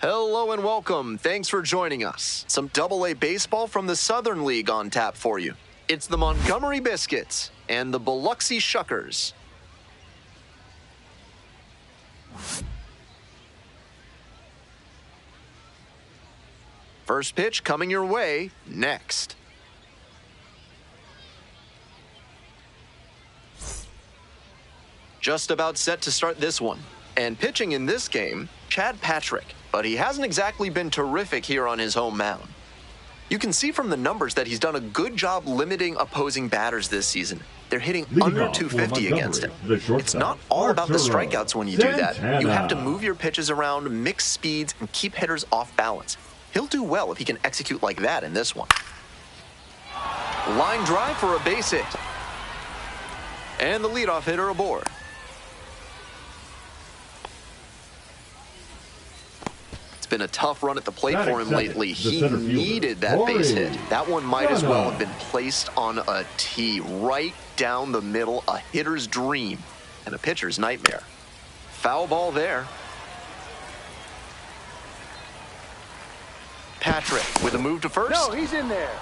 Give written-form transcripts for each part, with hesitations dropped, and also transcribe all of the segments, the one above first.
Hello and welcome. Thanks for joining us. Some AA baseball from the Southern League on tap for you. It's the Montgomery Biscuits and the Biloxi Shuckers. First pitch coming your way next. Just about set to start this one. And pitching in this game, Chad Patrick. But he hasn't exactly been terrific here on his home mound. You can see from the numbers that he's done a good job limiting opposing batters this season. They're hitting under 250 against him. It's not all about the strikeouts when you do that. You have to move your pitches around, mix speeds, and keep hitters off balance. He'll do well if he can execute like that in this one. Line drive for a base hit. And the leadoff hitter aboard. Been a tough run at the plate for him lately. He needed that base hit. That one might as well have been placed on a tee right down the middle, a hitter's dream and a pitcher's nightmare. Foul ball there. Patrick with a move to first. No, he's in there.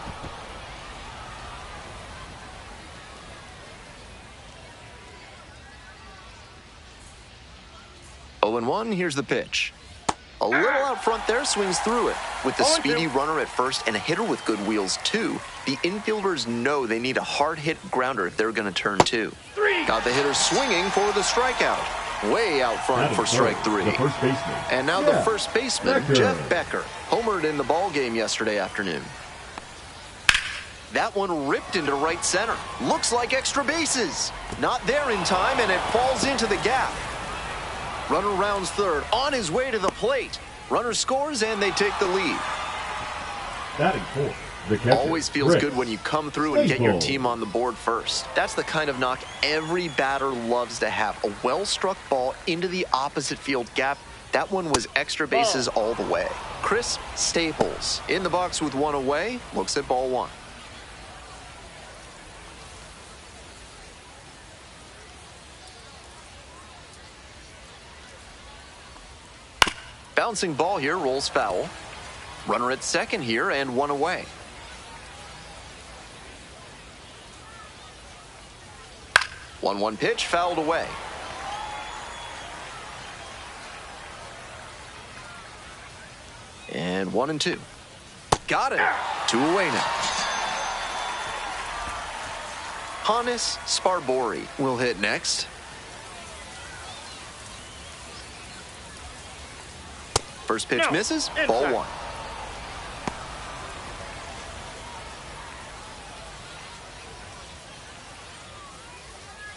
Oh, and 1, here's the pitch. A little out front there, swings through it. With the speedy runner at first and a hitter with good wheels too, the infielders know they need a hard-hit grounder if they're going to turn 2. Got the hitter swinging for the strikeout. Way out front for strike 3. And now the first baseman, Jeff Becker, homered in the ball game yesterday afternoon. That one ripped into right center. Looks like extra bases. Not there in time, and it falls into the gap. Runner rounds third, on his way to the plate. Runner scores, and they take the lead. Batting fourth, the catcher, always feels good when you come through and get your team on the board first. That's the kind of knock every batter loves to have. A well-struck ball into the opposite field gap. That one was extra bases all the way. Chris Staples in the box with 1 away, looks at ball 1. Bouncing ball here, rolls foul. Runner at second here and 1 away. One pitch, fouled away. And 1 and 2. Got it. 2 away now. Hannes Sparbori will hit next. First pitch misses, ball 1.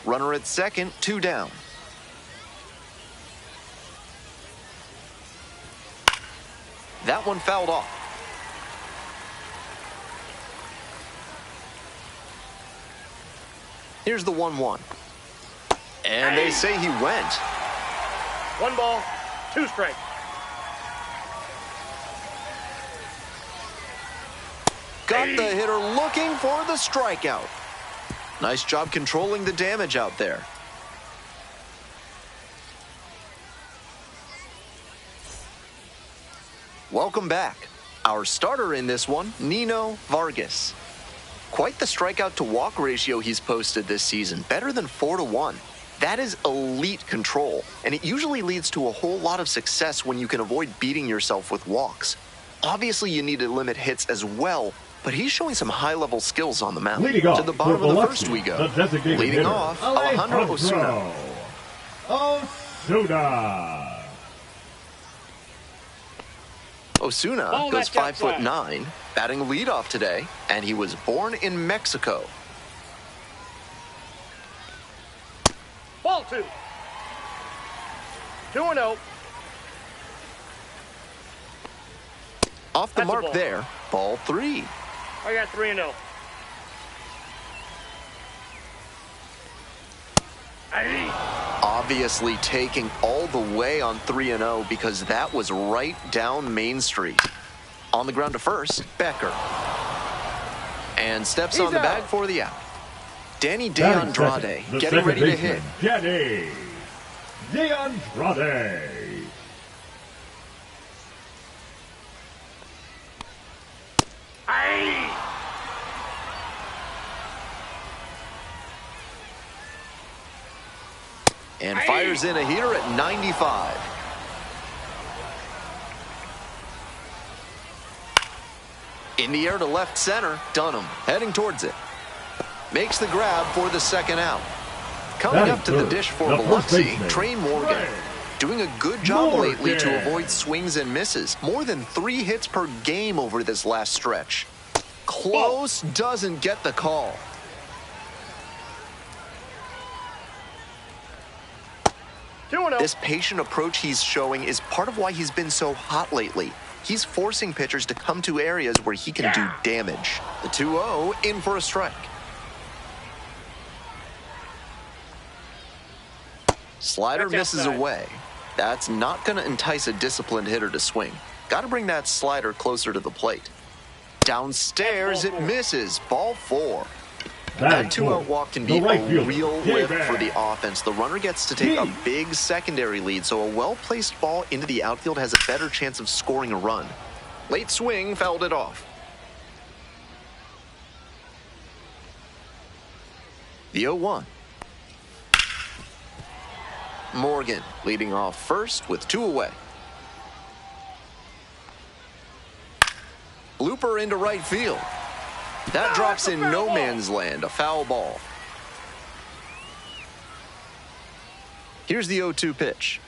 Runner at second, 2 down. That one fouled off. Here's the 1-1. And they say he went. 1 ball, 2 strikes. Got the hitter looking for the strikeout. Nice job controlling the damage out there. Welcome back. Our starter in this one, Nino Vargas. Quite the strikeout to walk ratio he's posted this season, better than 4-1. That is elite control, and it usually leads to a whole lot of success when you can avoid beating yourself with walks. Obviously, you need to limit hits as well, but he's showing some high-level skills on the mound. To the bottom of the first we go. Leading off, Alejandro Osuna. Osuna goes 5'9", batting leadoff today, and he was born in Mexico. Ball 2. 2-0. Off the mark there, ball 3. I got 3-0. Obviously taking all the way on 3-0 because that was right down Main Street. On the ground to first, Becker. And steps on the bag for the out. Danny DeAndrade getting ready to hit. Danny DeAndrade. And fires in a heater at 95. In the air to left center, Dunham heading towards it. Makes the grab for the second out. Coming up to the dish for Biloxi, Trey Morgan. Doing a good job lately to avoid swings and misses. More than 3 hits per game over this last stretch. Close, doesn't get the call. This patient approach he's showing is part of why he's been so hot lately. He's forcing pitchers to come to areas where he can do damage. The 2-0 in for a strike. Slider misses away. That's not going to entice a disciplined hitter to swing. Got to bring that slider closer to the plate. Downstairs, it misses. Ball 4. That 2-out walk can be a real lift for the offense. The runner gets to take a big secondary lead, so a well-placed ball into the outfield has a better chance of scoring a run. Late swing fouled it off. The 0-1. Morgan leading off first with 2 away. Blooper into right field. That drops in no man's land, a foul ball. Here's the 0-2 pitch.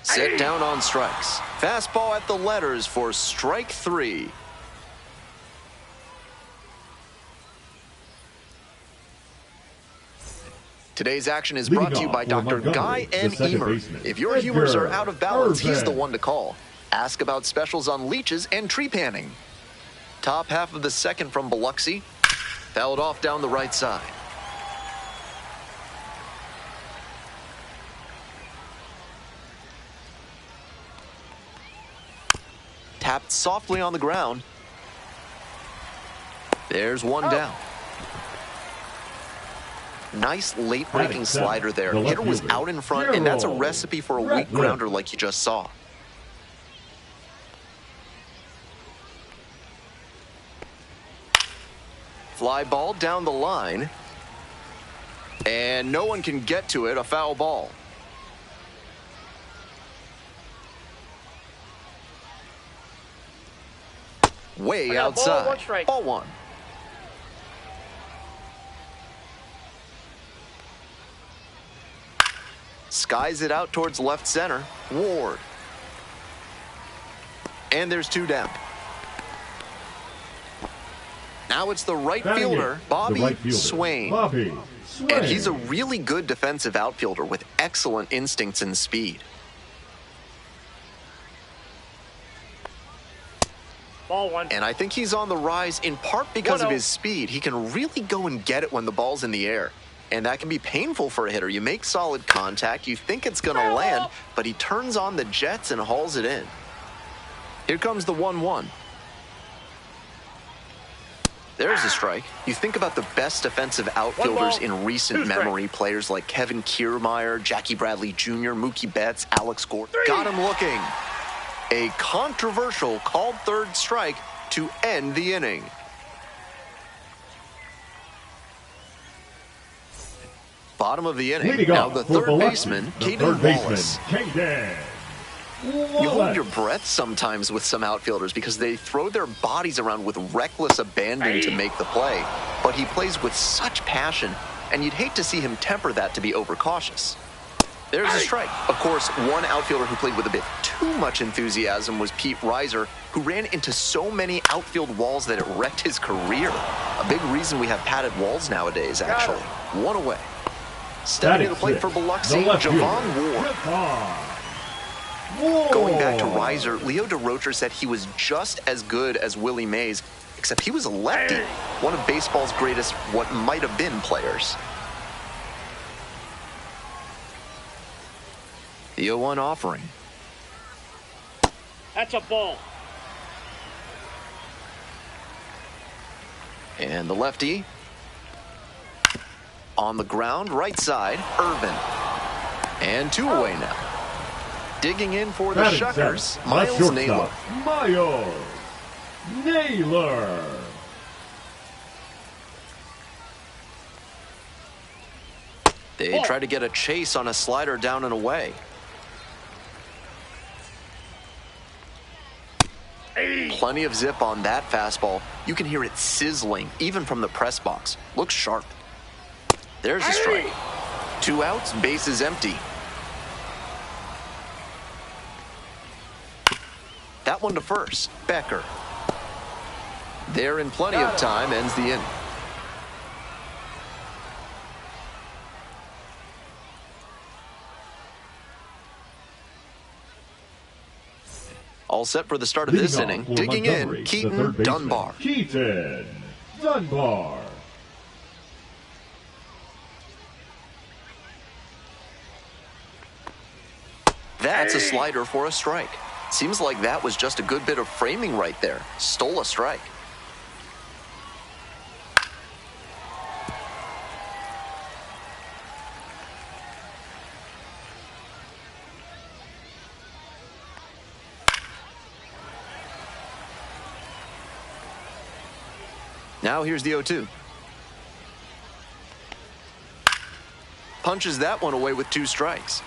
Set down on strikes. Fastball at the letters for strike 3. Today's action is brought to you by Dr. Guy M. Emer. If your humors are out of balance, he's the one to call. Ask about specials on leeches and tree panning. Top half of the second from Biloxi. Fouled off down the right side. Tapped softly on the ground. There's one down. Nice late-breaking slider there. Hitter was out in front, and that's a recipe for a weak grounder like you just saw. Fly ball down the line. And no one can get to it, a foul ball. Way outside. Ball 1. Skies it out towards left center. Ward. And there's 2 down. Now it's the right fielder, Bobby Swain. And he's a really good defensive outfielder with excellent instincts and speed. Ball 1. And I think he's on the rise in part because of his speed. He can really go and get it when the ball's in the air. And that can be painful for a hitter. You make solid contact, you think it's going to land, but he turns on the jets and hauls it in. Here comes the 1-1. There's a strike. You think about the best defensive outfielders in recent memory, players like Kevin Kiermaier, Jackie Bradley Jr., Mookie Betts, Alex Gordon. Got him looking. A controversial called third strike to end the inning. Bottom of the inning. Now the third baseman, Caden Wallace. You hold your breath sometimes with some outfielders because they throw their bodies around with reckless abandon to make the play. But he plays with such passion, and you'd hate to see him temper that to be overcautious. There's a strike. Of course, one outfielder who played with a bit too much enthusiasm was Pete Reiser, who ran into so many outfield walls that it wrecked his career. A big reason we have padded walls nowadays, actually. 1 away. Stepping to the plate for Biloxi, Javon Ward. Going back to Reiser, Leo DeRocher said he was just as good as Willie Mays, except he was a lefty, one of baseball's greatest what might have been players. The 0-1 offering. That's a ball. And the lefty. On the ground, right side, Irvin. And 2 away now. Digging in for the Shuckers, Miles Naylor. Miles Naylor. They try to get a chase on a slider down and away. Plenty of zip on that fastball. You can hear it sizzling, even from the press box. Looks sharp. There's a strike. 2 outs, bases empty. That one to first. Becker. There in plenty of time, ends the inning. All set for the start of this inning. Digging in, Keaton Dunbar. Keaton Dunbar. That's a slider for a strike. Seems like that was just a good bit of framing right there. Stole a strike. Now here's the 0-2. Punches that one away with 2 strikes.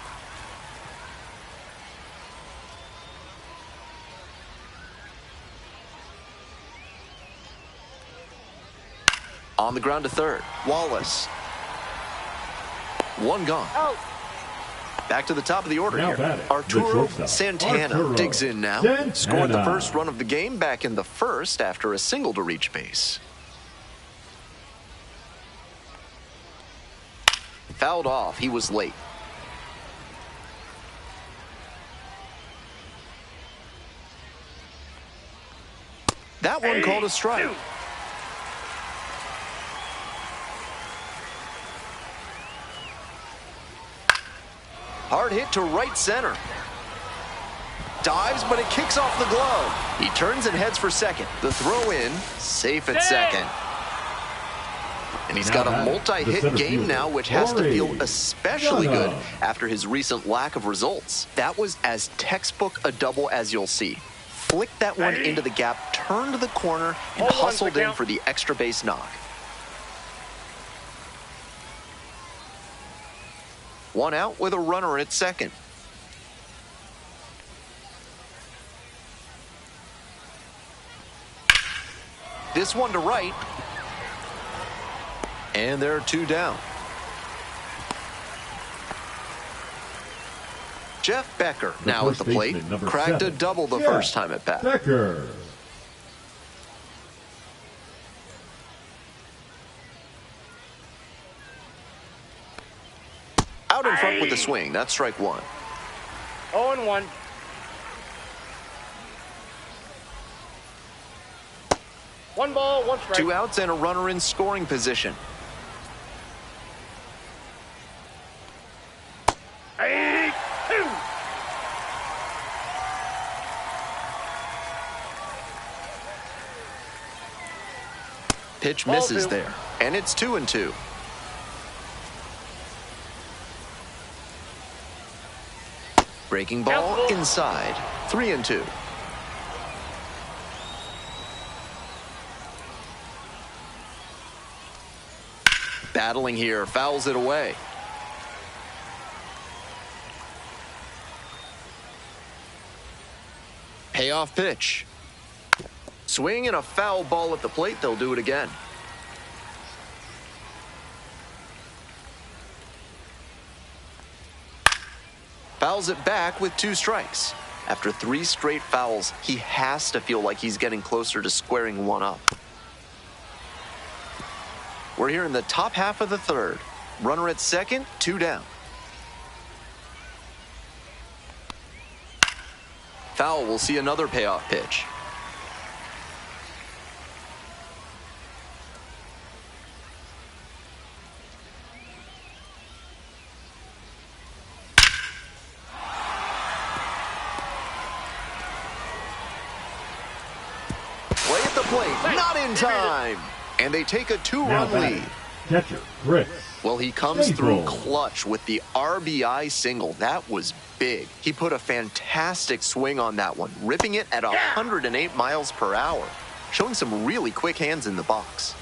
On the ground to third. Wallace. 1 gone. Out. Back to the top of the order Now here. batting, Arturo the shortstop. Santana Arturo digs in now. Santana. Scored the first run of the game back in the first after a single to reach base. Fouled off. He was late. That one called a strike. Hard hit to right center. Dives, but it kicks off the glove. He turns and heads for second. The throw in, safe at second. And he's got a multi-hit game now, which has to feel especially good after his recent lack of results. That was as textbook a double as you'll see. Flicked that one into the gap, turned the corner, and hustled in for the extra base knock. 1 out with a runner at second. This one to right. And there are 2 down. Jeff Becker now at the plate. Cracked a double the first time at bat. Becker. Out in front with the swing. That's strike 1. 0-1. One ball, 1 strike. 2 outs and a runner in scoring position. Pitch misses there, and it's 2-2. Breaking ball inside, 3-2. Battling here, fouls it away. Payoff pitch. Swing and a foul ball at the plate. They'll do it again. Fouls it back with 2 strikes. After 3 straight fouls, he has to feel like he's getting closer to squaring one up. We're here in the top half of the third. Runner at second, 2 down. Foul will see another payoff pitch. Play at the plate, not in time. And they take a 2-run lead. Catcher, Chris. Well, he comes through clutch with the RBI single. That was big. He put a fantastic swing on that one, ripping it at 108 miles per hour, showing some really quick hands in the box.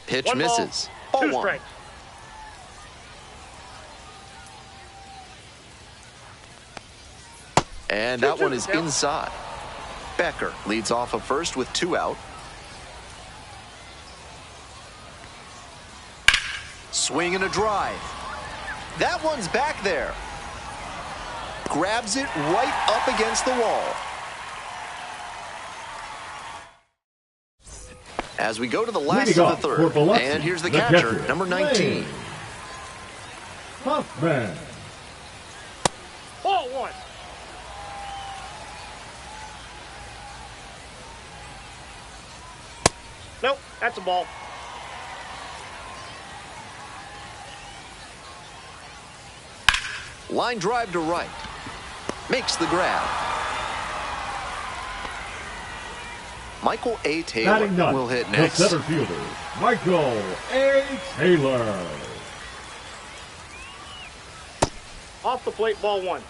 Pitch One ball, misses. Ball 2 one. strikes. And that one is inside. Becker leads off of first with 2 out. Swing and a drive. That one's back there. Grabs it right up against the wall. As we go to the last of the third. And here's the catcher, number 19. Hoffman. Ball 1. Nope, that's a ball. Line drive to right. Makes the grab. Michael A. Taylor will hit next. The center fielder, Michael A. Taylor. Off the plate, ball 1.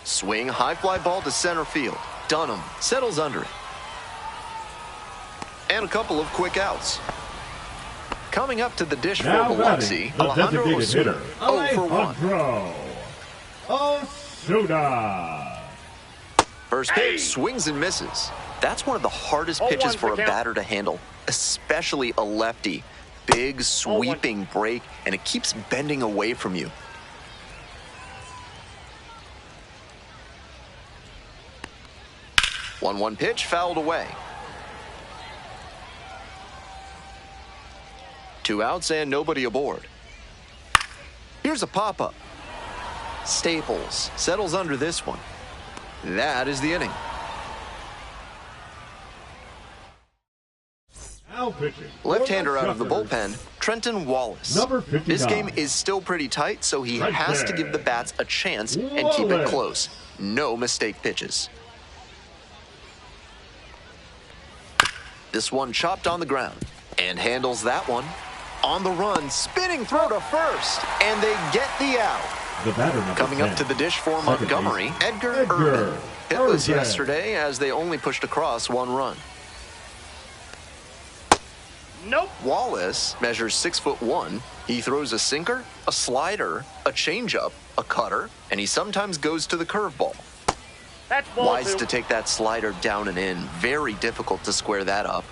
Swing, high fly ball to center field. Dunham settles under it. And a couple of quick outs. Coming up to the dish Now for Biloxi, the Alejandro designated Osuna, hitter, 0 for 1. Alejandro Osuna. First pitch, swings and misses. That's one of the hardest pitches for a batter to handle, especially a lefty. Big, sweeping break, and it keeps bending away from you. One pitch, fouled away. 2 outs and nobody aboard. Here's a pop-up. Staples settles under this one. That is the inning. Now pitching. Left-hander out of the Shuckers. bullpen, Trenton Wallace. Number 59. This game is still pretty tight, so he Right has to there. give the bats a chance and keep it Wallace. close. No mistake pitches. This one chopped on the ground and handles that one. On the run, spinning throw to first, and they get the out. The batter number Coming 10. up to the dish for Second Montgomery, base, Edgar Urban. Hitless Urban. yesterday as they only pushed across 1 run. Nope. Wallace measures 6'1". He throws a sinker, a slider, a changeup, a cutter, and he sometimes goes to the curveball. That's ball Wise 2. to take that slider down and in. Very difficult to square that up.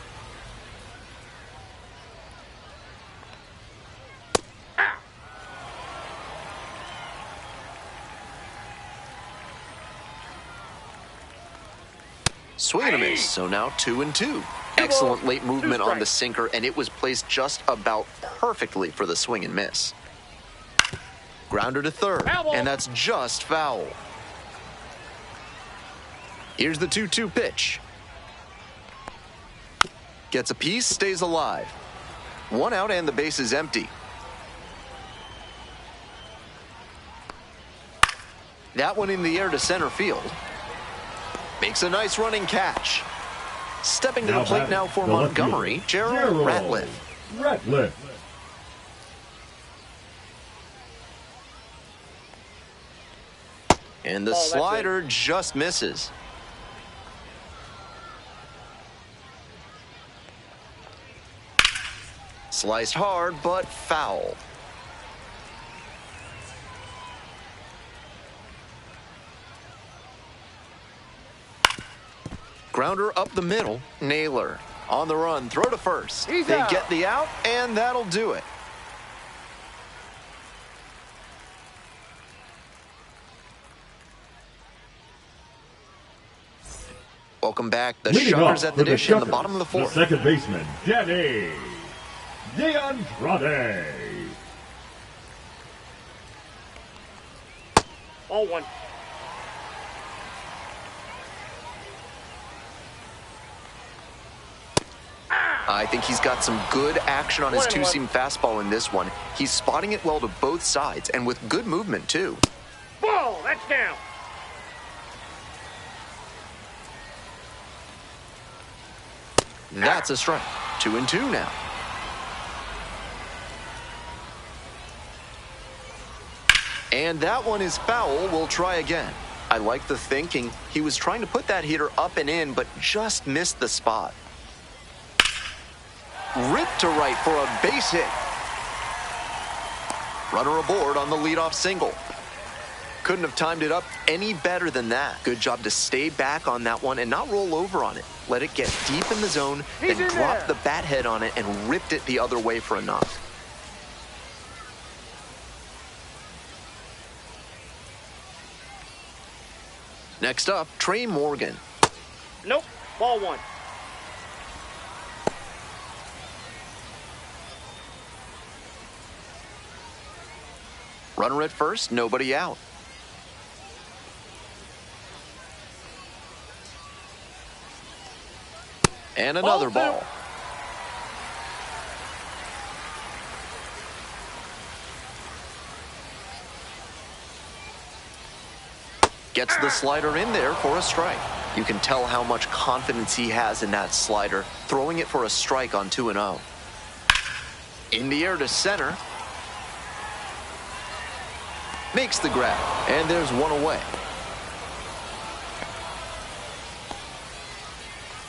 Swing and a miss, so now 2-2. Excellent late movement on the sinker, and it was placed just about perfectly for the swing and miss. Grounder to third, and that's just foul. Here's the 2-2 pitch. Gets a piece, stays alive. 1 out and the base is empty. That one in the air to center field. Makes a nice running catch. Stepping to the plate now for Montgomery, Gerald Ratliff. Ratliff. And the slider just misses. Sliced hard, but foul. Grounder up the middle. Naylor on the run. Throw to first. They get the out, and that'll do it. Welcome back. The Leading Shuckers off at for the dish in the Shuckers, bottom of the fourth. The second baseman, Danny DeAndrade. Ball 1. I think he's got some good action on his 1-1. two-seam fastball in this one. He's spotting it well to both sides and with good movement, too. Ball, that's down. That's a strike. 2-2 now. And that one is foul. We'll try again. I like the thinking. He was trying to put that hitter up and in, but just missed the spot. Ripped to right for a base hit. Runner aboard on the leadoff single. Couldn't have timed it up any better than that. Good job to stay back on that one and not roll over on it. Let it get deep in the zone, then drop the bat head on it and ripped it the other way for a knock. Next up, Trey Morgan. Nope. Ball one. Runner at first, nobody out. And another ball. Gets the slider in there for a strike. You can tell how much confidence he has in that slider, throwing it for a strike on 2-0. In the air to center. Makes the grab, and there's one away.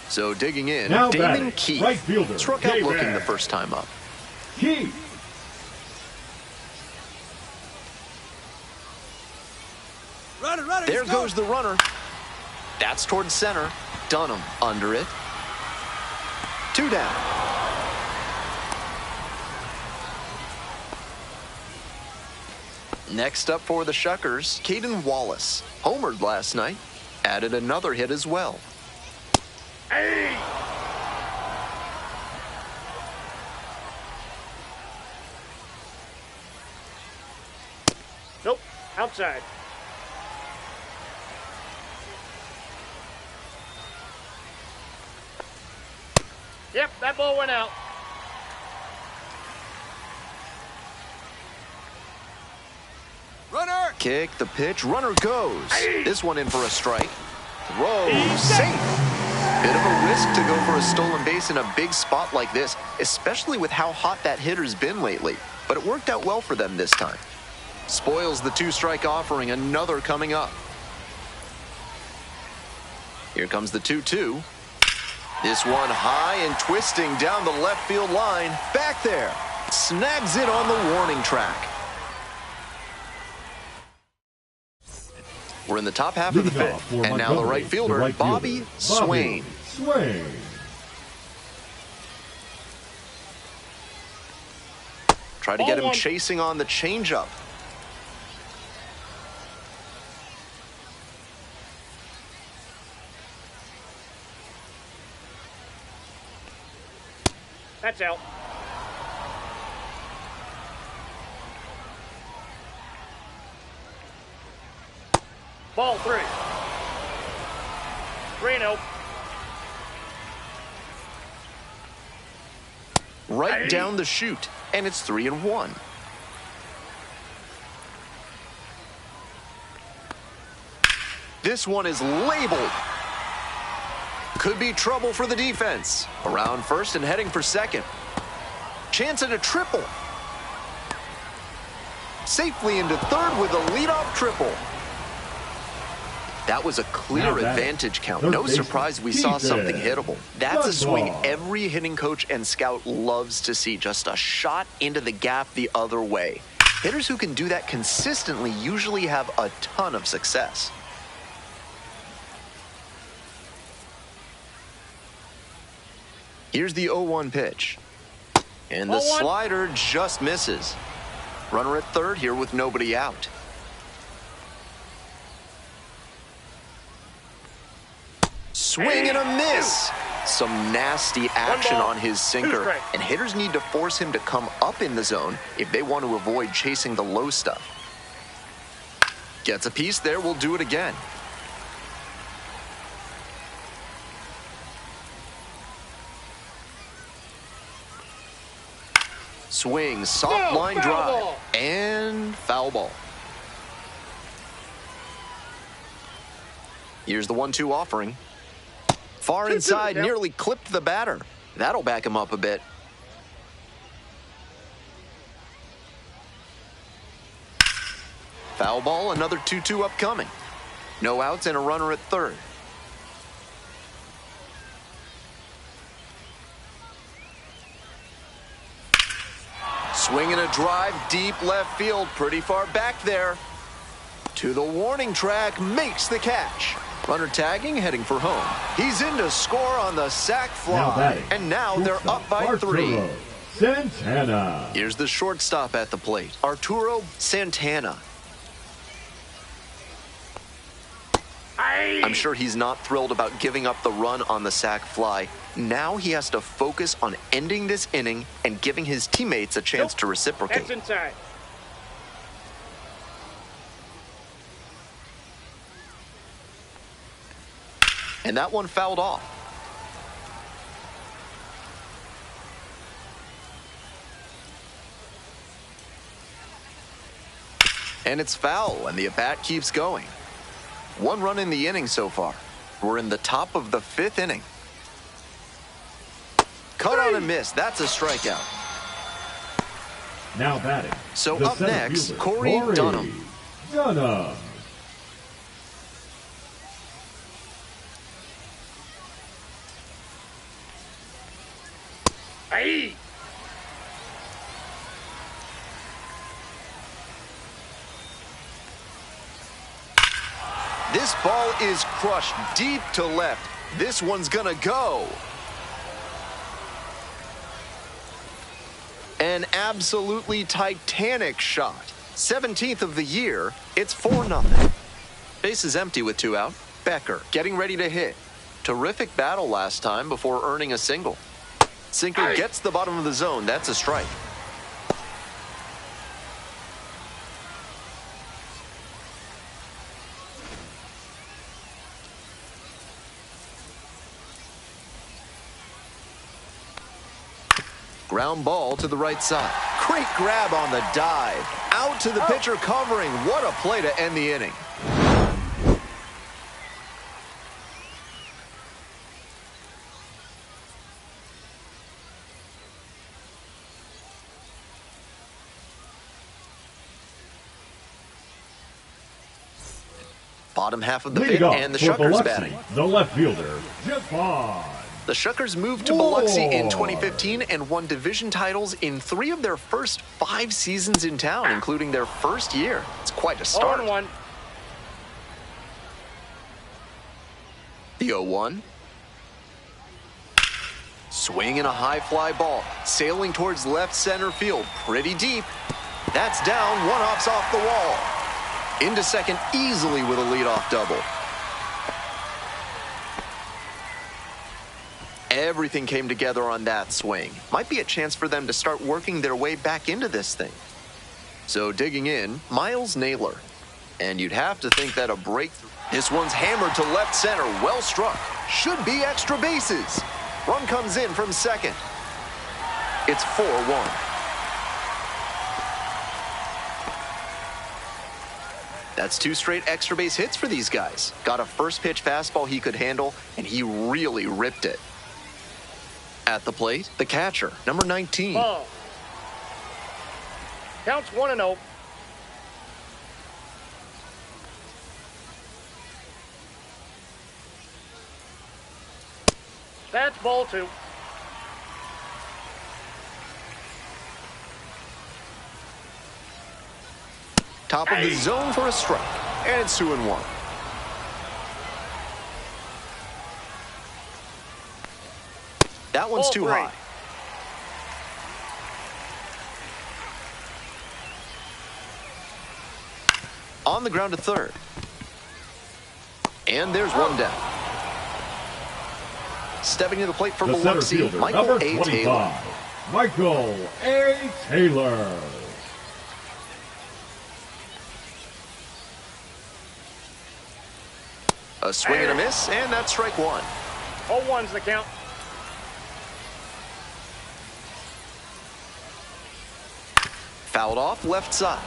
So digging in, now Damon batting, Keith right fielder, struck out looking David. the first time up. Keith. Runner, There goes the runner. That's towards center. Dunham under it. 2 down. Next up for the Shuckers, Caden Wallace. Homered last night. Added another hit as well. Hey! Nope. Outside. Yep, that ball went out. runner. Kick, the pitch, runner goes. This one in for a strike. Throw, safe. Bit of a risk to go for a stolen base in a big spot like this, especially with how hot that hitter's been lately. But it worked out well for them this time. Spoils the 2-strike offering, another coming up. Here comes the 2-2. This one high and twisting down the left field line. Back there. Snags it on the warning track. We're in the top half of the fifth. And now the right fielder, Bobby Swain. Try to get him chasing on the changeup. That's out. Ball 3. 3-0. Right down the chute, and it's 3-1. This one is labeled. Could be trouble for the defense. Around first and heading for second. Chance at a triple. Safely into third with a leadoff triple. That was a clear advantage count. No surprise we saw something hittable. That's a swing every hitting coach and scout loves to see. Just a shot into the gap the other way. Hitters who can do that consistently usually have a ton of success. Here's the 0-1 pitch. And the slider just misses. Runner at third here with nobody out. Swing and a miss. Some nasty action on his sinker. And hitters need to force him to come up in the zone if they want to avoid chasing the low stuff. Gets a piece there, we'll do it again. Swing, soft line drive, and foul ball. Here's the 1-2 offering. Far inside, nearly clipped the batter. That'll back him up a bit. Foul ball, another 2-2 upcoming. No outs and a runner at third. Swinging a drive deep left field, pretty far back there. To the warning track, makes the catch. Runner tagging, heading for home. He's in to score on the sac fly. And now they're up by 3. Santana. Here's the shortstop at the plate, Arturo Santana. I'm sure he's not thrilled about giving up the run on the sac fly. Now he has to focus on ending this inning and giving his teammates a chance to reciprocate. That's inside. And that one fouled off. And it's foul, and the at-bat keeps going. 1 run in the inning so far. We're in the top of the 5th inning. Cut on a miss. That's a strikeout. Now batting. So the up next, fielder, Corey Dunham. Dunham. Hey! This ball is crushed deep to left. This one's gonna go. An absolutely titanic shot. 17th of the year. It's 4-0. Base is empty with 2 out. Becker getting ready to hit. Terrific battle last time before earning a single. Sinker gets the bottom of the zone. That's a strike. Ground ball to the right side. Great grab on the dive. Out to the pitcher covering. What a play to end the inning. Bottom half of the fifth, and the Shuckers batting. The left fielder, Japan. The Shuckers moved to Biloxi in 2015 and won division titles in 3 of their first 5 seasons in town, including their first year. It's quite a start. 0-1. The 0-1. Swinging a high fly ball, sailing towards left center field, pretty deep. That's down, 1 hops off the wall. Into second easily with a leadoff double. Everything came together on that swing. Might be a chance for them to start working their way back into this thing. So digging in, Miles Naylor. And you'd have to think that a breakthrough. This one's hammered to left center, well struck. Should be extra bases. Run comes in from second. It's 4-1. That's 2 straight extra base hits for these guys. Got a first pitch fastball he could handle, and he really ripped it. At the plate, the catcher, number 19. Ball. Counts 1-0. That's ball 2. Top of the zone for a strike, and it's 2-1. That one's too high. On the ground to third. And there's one down. Stepping to the plate for Biloxi, Michael A. Taylor. Michael A. Taylor. A swing and a miss, and that's strike 1. 0-1's the count. Fouled off left side.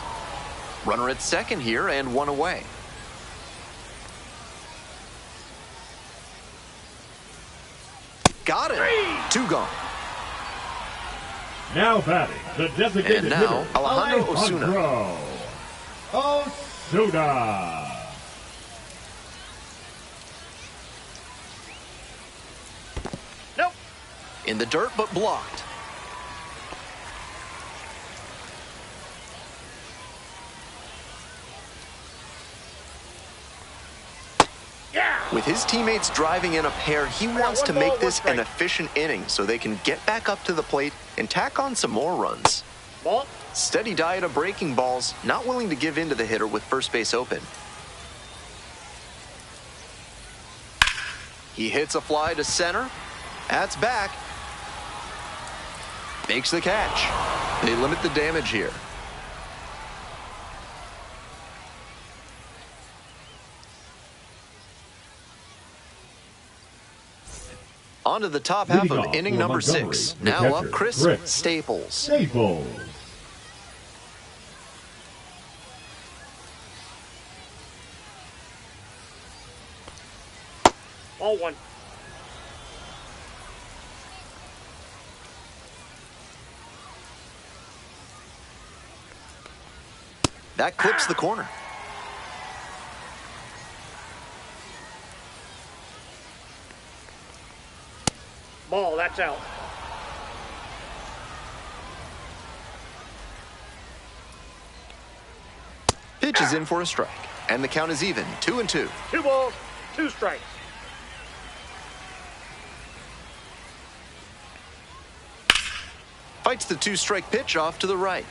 Runner at second here and 1 away. Got it. 2 gone. Now batting, the designated And now, hitter, Alejandro Osuna. Osuna. In the dirt, but blocked. With his teammates driving in a pair, he wants to make this an efficient inning so they can get back up to the plate and tack on some more runs. Ball. Steady diet of breaking balls, not willing to give in to the hitter with first base open. He hits a fly to center. That's back. Makes the catch. They limit the damage here. On to the top half of inning number 6. Now up Chris Staples. Ball 1. That clips the corner. Ball, that's out. Pitch is in for a strike, and the count is even, 2-2. 2 balls, 2 strikes. Fights the 2-strike pitch off to the right.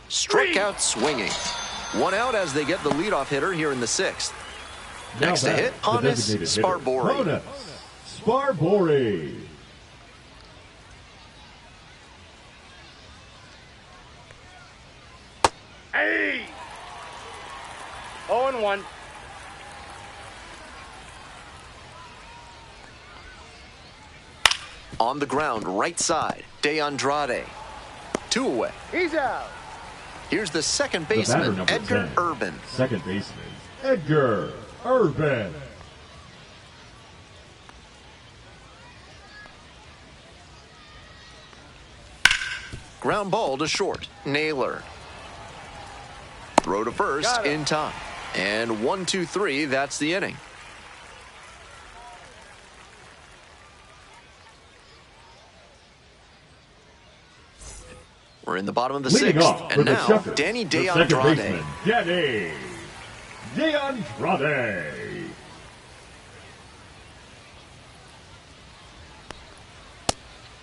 Struck out swinging. 1 out as they get the leadoff hitter here in the 6th. Next to hit, Honus Sparbori. Sparbori. Hey! 0-1. On the ground, right side, De Andrade. 2 away. He's out. Here's the second baseman, Edgar 10. Urban. Second baseman, Edgar Urban. Ground ball to short, Naylor. Throw to first in time. And 1-2-3, that's the inning. We're in the bottom of the 6th, and now Shuckers, Danny the De second Andrade. baseman, Danny De Andrade.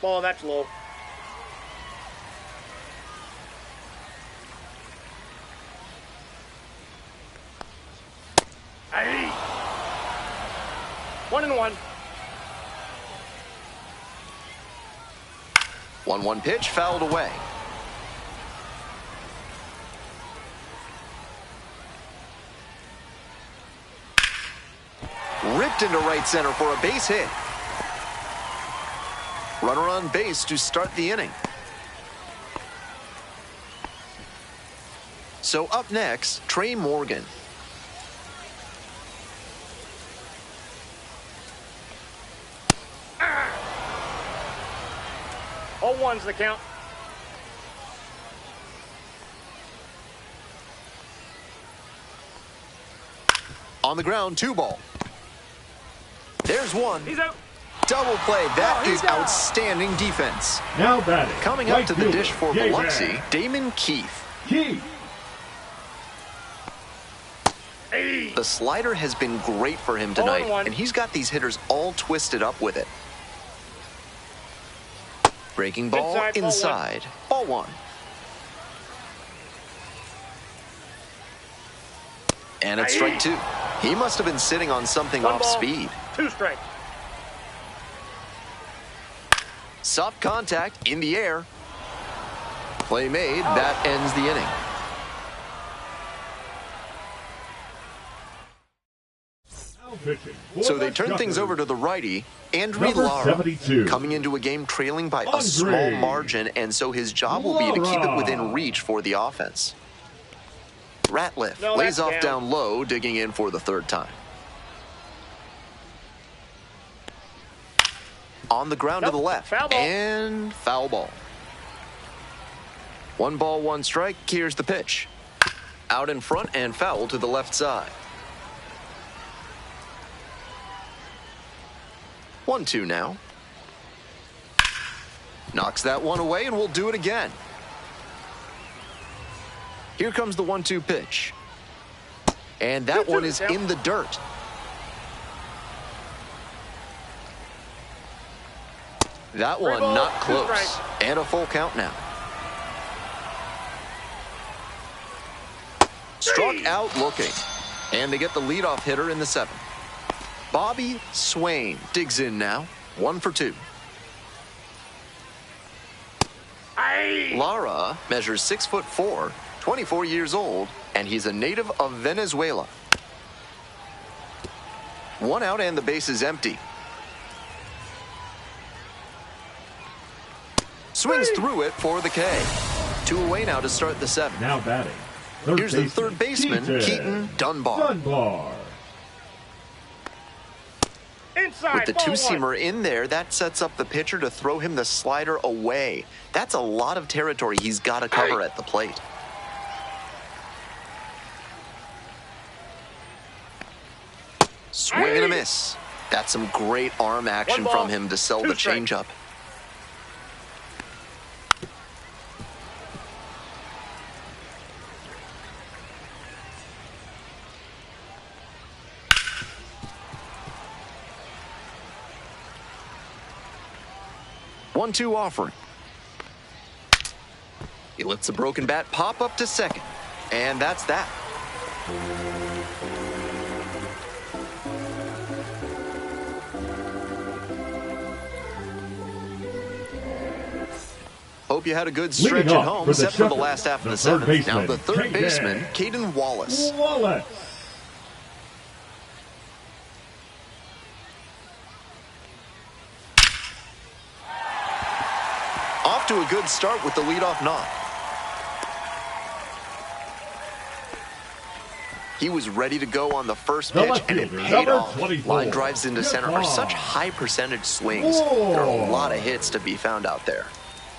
Ball, that's low. Hey! 1-1. 1-1 pitch, fouled away. Ripped into right center for a base hit. Runner on base to start the inning. So up next, Trey Morgan. Oh, 1's the count. On the ground, 2 ball. There's 1. He's out. Double play. That is out. outstanding defense. Now batting. Coming right up to the fielder, dish for J-Man. Biloxi, Damon Keith. Keith. Hey! The slider has been great for him tonight, 0-1. and he's got these hitters all twisted up with it. Breaking ball inside. Ball 1. And it's strike 2. He must have been sitting on something 1 off ball, speed. 2 strikes. Soft contact in the air. Play made. That ends the inning. So they turn things over to the righty, Andrew Lara, 72. coming into a game trailing by a small margin, and so his job will be to keep it within reach for the offense. Ratliff lays off down low, digging in for the 3rd time. On the ground to the left, Foul ball. and foul ball. 1 ball, 1 strike. Here's the pitch. Out in front and foul to the left side. 1-2 now. Knocks that one away, and we'll do it again. Here comes the 1-2 pitch. And that one is in the dirt. That one not close. And a full count now. Struck out looking. And they get the leadoff hitter in the 7th. Bobby Swain digs in now. 1 for 2. Lara measures 6'4", 24 years old, and he's a native of Venezuela. 1 out and the base is empty. Swings through it for the K. 2 away now to start the 7th. Now batting. Here's the third baseman, Keaton Dunbar. Inside, with the ball 2-seamer 1. in there, that sets up the pitcher to throw him the slider away. That's a lot of territory he's got to cover at the plate. Swing and a miss. That's some great arm action from him to sell the changeup. One, 2 offering. He lets the broken bat pop up to second. And that's that. Hope you had a good stretch at home, except for the last half of the 7th. Now the third baseman, Caden Wallace. Off to a good start with the leadoff knock. He was ready to go on the first pitch, and it paid off. Line drives into center are such high percentage swings. There are a lot of hits to be found out there.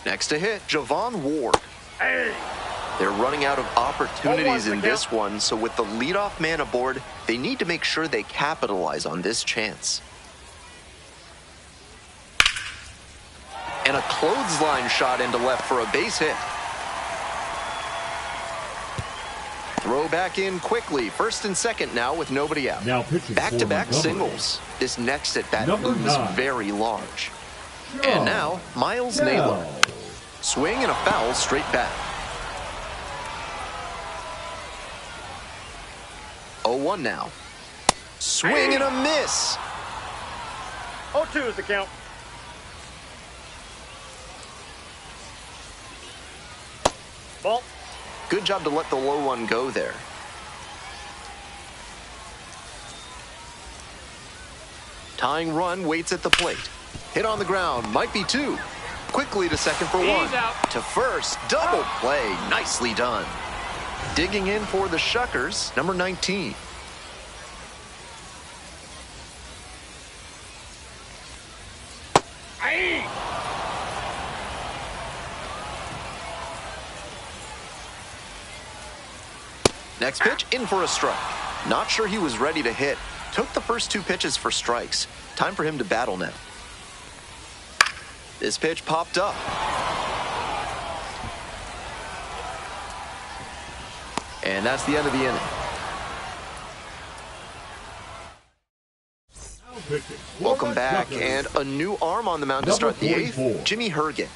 Next to hit, Javon Ward. They're running out of opportunities in this one, so with the leadoff man aboard, they need to make sure they capitalize on this chance. And a clothesline shot into left for a base hit. Throw back in quickly. First and second now with nobody out. Back-to-back singles. This next at-bat looms very large. And now, Miles Naylor. Swing and a foul straight back. 0-1 now. Swing and a miss. 0-2 is the count. Ball. Good job to let the low one go there. Tying run waits at the plate. Hit on the ground, might be 2. Quickly to second for 1. To first, double play, nicely done. Digging in for the Shuckers, number 19. Next pitch, in for a strike. Not sure he was ready to hit. Took the first 2 pitches for strikes. Time for him to battle now. This pitch popped up. And that's the end of the inning. Welcome back, and a new arm on the mound to start the 8th, Jimmy Herget.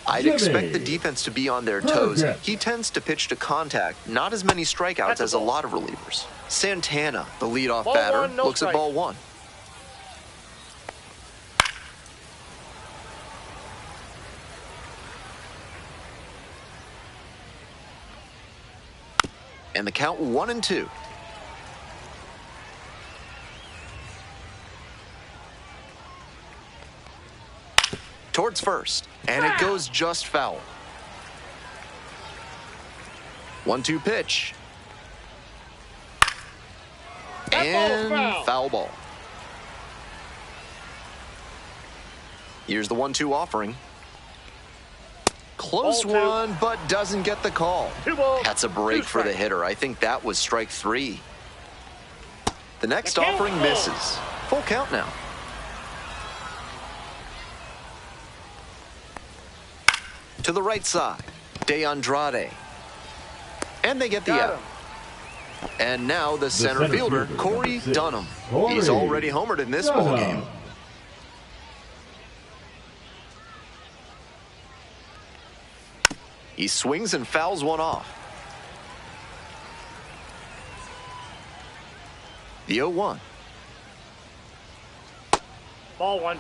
I'd expect the defense to be on their toes. He tends to pitch to contact, not as many strikeouts as a lot of relievers. Santana, the leadoff batter, looks at ball 1. And the count 1-2. Towards first, and it goes just foul. 1-2 pitch. And foul ball. Here's the 1-2 offering. Close Ball 2. one, but doesn't get the call. 2 balls. That's a break 2 for the strikes. hitter. I think that was strike 3. The next The count. offering misses. Full count now. To the right side, De Andrade. And they get the Got out. him. And now the center fielder, Corey number 6. Dunham. Corey He's already homered in this ball game. He swings and fouls one off. The 0-1. Ball 1.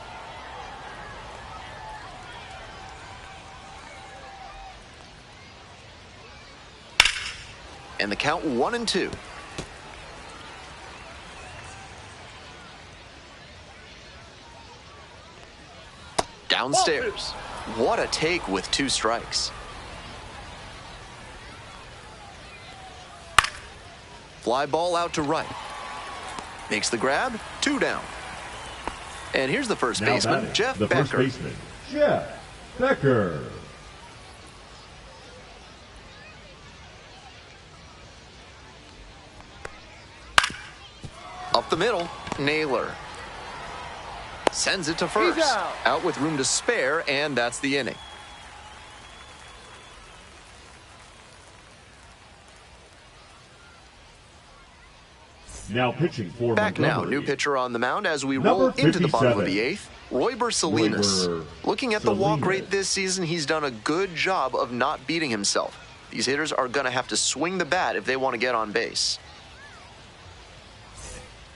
And the count 1-2. Downstairs. What a take with 2 strikes. Fly ball out to right. Makes the grab. 2 down. And here's the first Now baseman, batting, Jeff the Becker. first baseman, Jeff Becker. Up the middle, Naylor. Sends it to first. He's out. With room to spare, and that's the inning. Now pitching for Back now, Montgomery. new pitcher on the mound as we Number roll into the bottom of 57. the 8th. Royber Salinas. Royber Looking at the walk Salinas. rate this season, he's done a good job of not beating himself. These hitters are going to have to swing the bat if they want to get on base.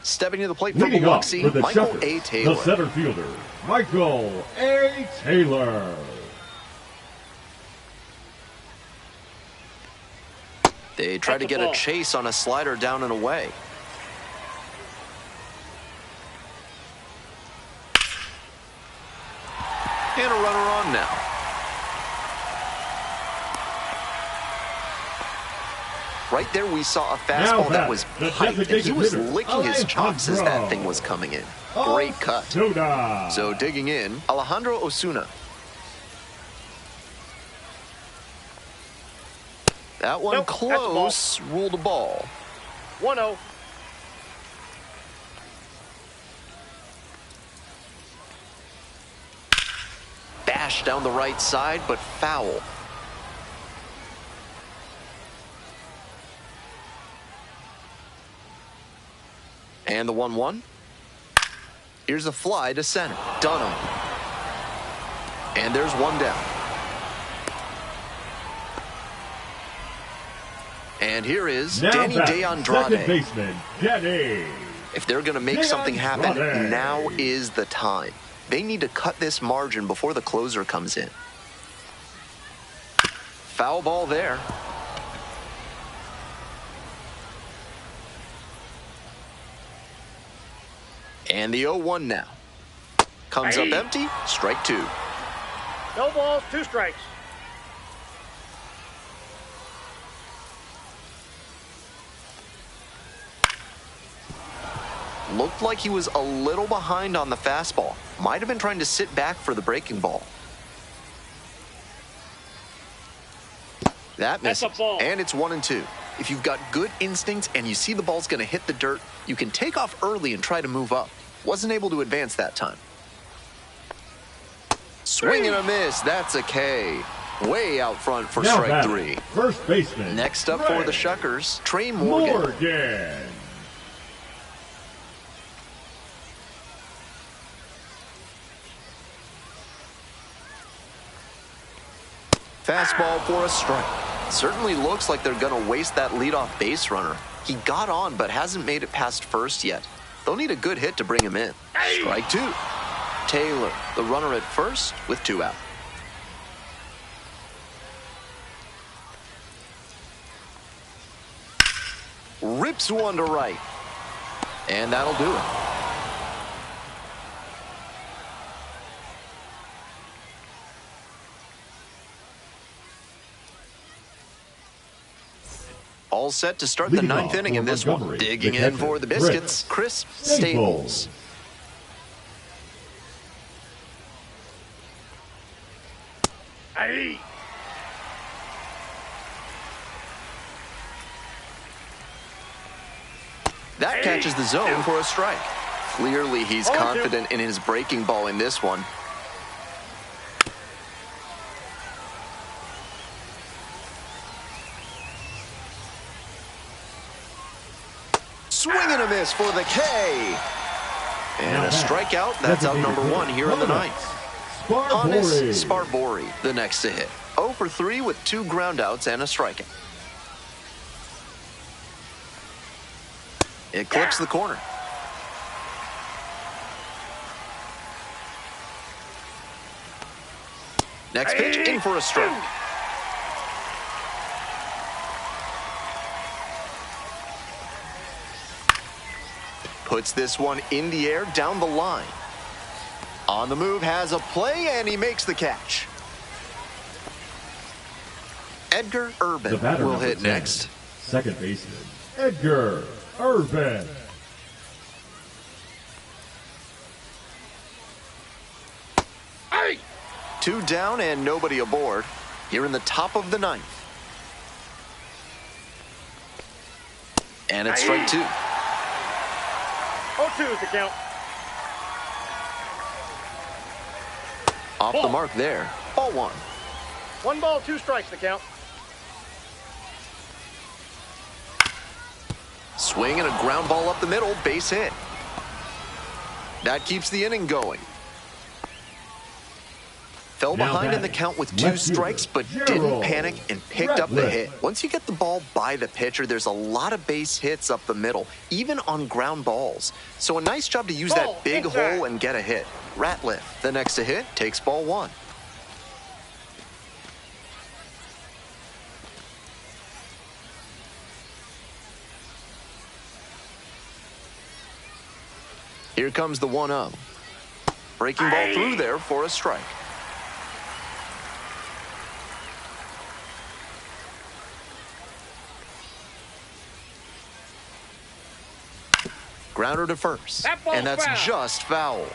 Stepping to the plate for Leading off Biloxi, for the Michael Shuckers, A. Taylor. the center fielder, Michael A. Taylor. They try to That's a get a ball. chase on a slider down and away. And a runner on now. Right there, we saw a fastball that was the hyped, and he designated was hitter, licking his chops as that Alejandro thing was coming in. Great cut. Osuna. So digging in, Alejandro Osuna. That one Nope, that's a ball. close, ruled a ball. 1-0. Bash down the right side, but foul. And the 1-1. Here's a fly to center. Dunham. And there's one down. And here is Now Danny batting, De second Andrade. baseman, Danny. If they're going to make De something happen, Andrade. now is the time. They need to cut this margin before the closer comes in. Foul ball there. And the 0-1 now. Comes up Hey. empty, strike 2. No balls, 2 strikes. Looked like he was a little behind on the fastball. Might have been trying to sit back for the breaking ball. That That's misses. a ball. And it's 1-2. If you've got good instincts and you see the ball's going to hit the dirt, you can take off early and try to move up. Wasn't able to advance that time. Swing and a miss. That's a K. Way out front for Now strike batting, 3. first baseman. Next up for the Ray Shuckers, Trey Morgan. Morgan. Fastball for a strike. Certainly looks like they're going to waste that leadoff base runner. He got on but hasn't made it past first yet. They'll need a good hit to bring him in. Strike 2. Taylor, the runner at first with 2 out. Rips one to right. And that'll do it. All set to start the Leading 9th off inning for in this one. Montgomery, Digging the in for the catcher, Biscuits, Chris Staples. Hey. That catches the zone for a strike. Clearly, he's 0-2. confident in his breaking ball in this one. Swing and a miss for the K. And a strikeout. That's out number one here in the ninth. Hannes Sparbori, the next to hit. 0 for 3 with 2 groundouts and a strikeout. It clips the corner. Next pitch, in for a strike. Puts this one in the air down the line. On the move, has a play, and he makes the catch. Edgar Urban will hit next. Second baseman, Edgar Urban. Hey! 2 down and nobody aboard. Here in the top of the ninth. And it's strike 2. 0-2 is the count. Off the mark there. Ball 1. 1 ball, 2 strikes the count. Swing and a ground ball up the middle, base hit. That keeps the inning going. Fell behind in the count with 2 strikes, but didn't panic and picked up the hit. Once you get the ball by the pitcher, there's a lot of base hits up the middle, even on ground balls. So a nice job to use that big hole and get a hit. Ratliff, the next to hit, takes ball 1. Here comes the 1-0. Breaking ball through there for a strike. Grounder to first, and that's just foul.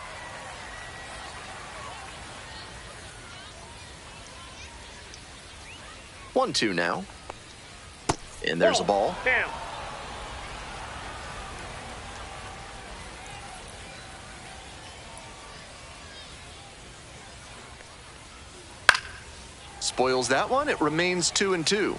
One, 2 now. And there's a ball. Down. Spoils that one. It remains 2-2.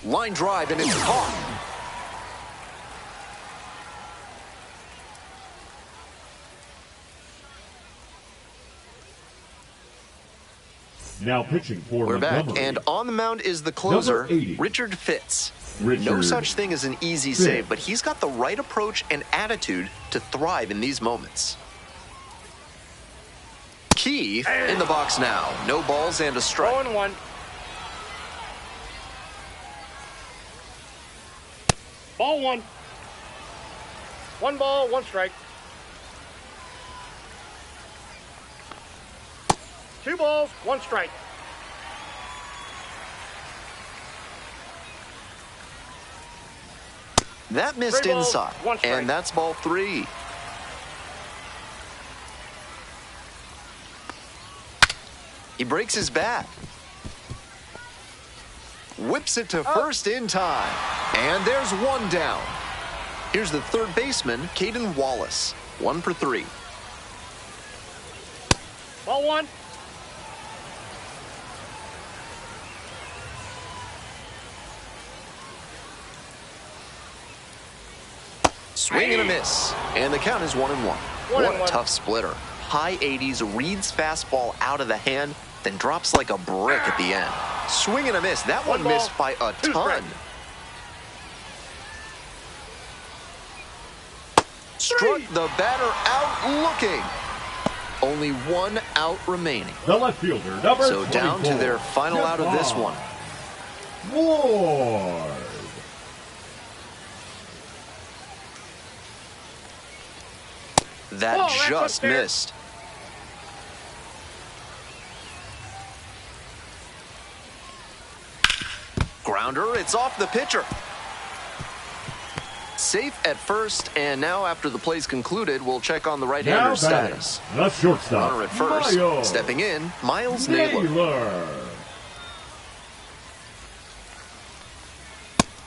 Line drive, and it's caught. Now pitching for We're back, Montgomery. and on the mound is the closer, Number 80. Richard Fitz. No Richard such thing as an easy Fitz. save, but he's got the right approach and attitude to thrive in these moments. Keith in the box now. No balls and a strike. 0-1. Ball 1. 1 ball, 1 strike. 2 balls, 1 strike. That missed 3 balls, inside, 1 strike. and that's ball 3. He breaks his bat. Whips it to first in time. And there's 1 down. Here's the third baseman, Caden Wallace. 1 for 3. Ball 1. Swing and a miss. And the count is 1-1. What a 1-1. tough splitter. High 80s, reads fastball out of the hand, then drops like a brick at the end. Swing and a miss. That one ball, missed by a 2 ton. strikes. Struck the batter out looking. Only 1 out remaining. The left fielder, number So down to 24, their final out of this one. Ward. That that's just up there. missed. Grounder, it's off the pitcher. Safe at first, and now after the play's concluded, we'll check on the Now right-hander's batting, status. the shortstop, Runner at first, Miles stepping in, Miles Naylor. Naylor.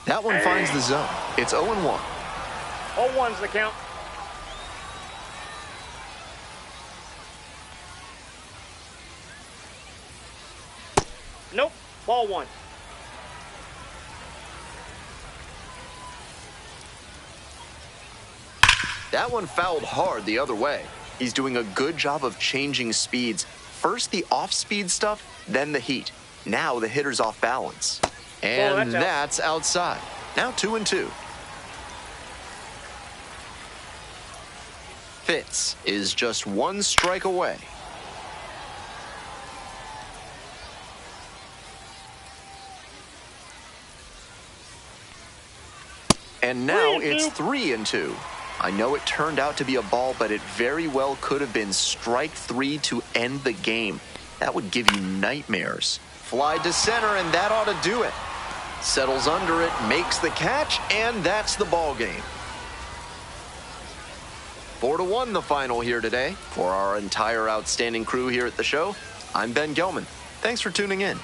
That one finds the zone. It's 0-1. 0-1's the count. Nope. Ball 1. That one fouled hard the other way. He's doing a good job of changing speeds. First the off-speed stuff, then the heat. Now the hitter's off balance. And that's outside. Now 2-2. Fitz is just one strike away. And now it's 3-2. I know it turned out to be a ball, but it very well could have been strike 3 to end the game. That would give you nightmares. Fly to center, and that ought to do it. Settles under it, makes the catch, and that's the ball game. 4-1 the final here today. For our entire outstanding crew here at the show, I'm Ben Gelman. Thanks for tuning in.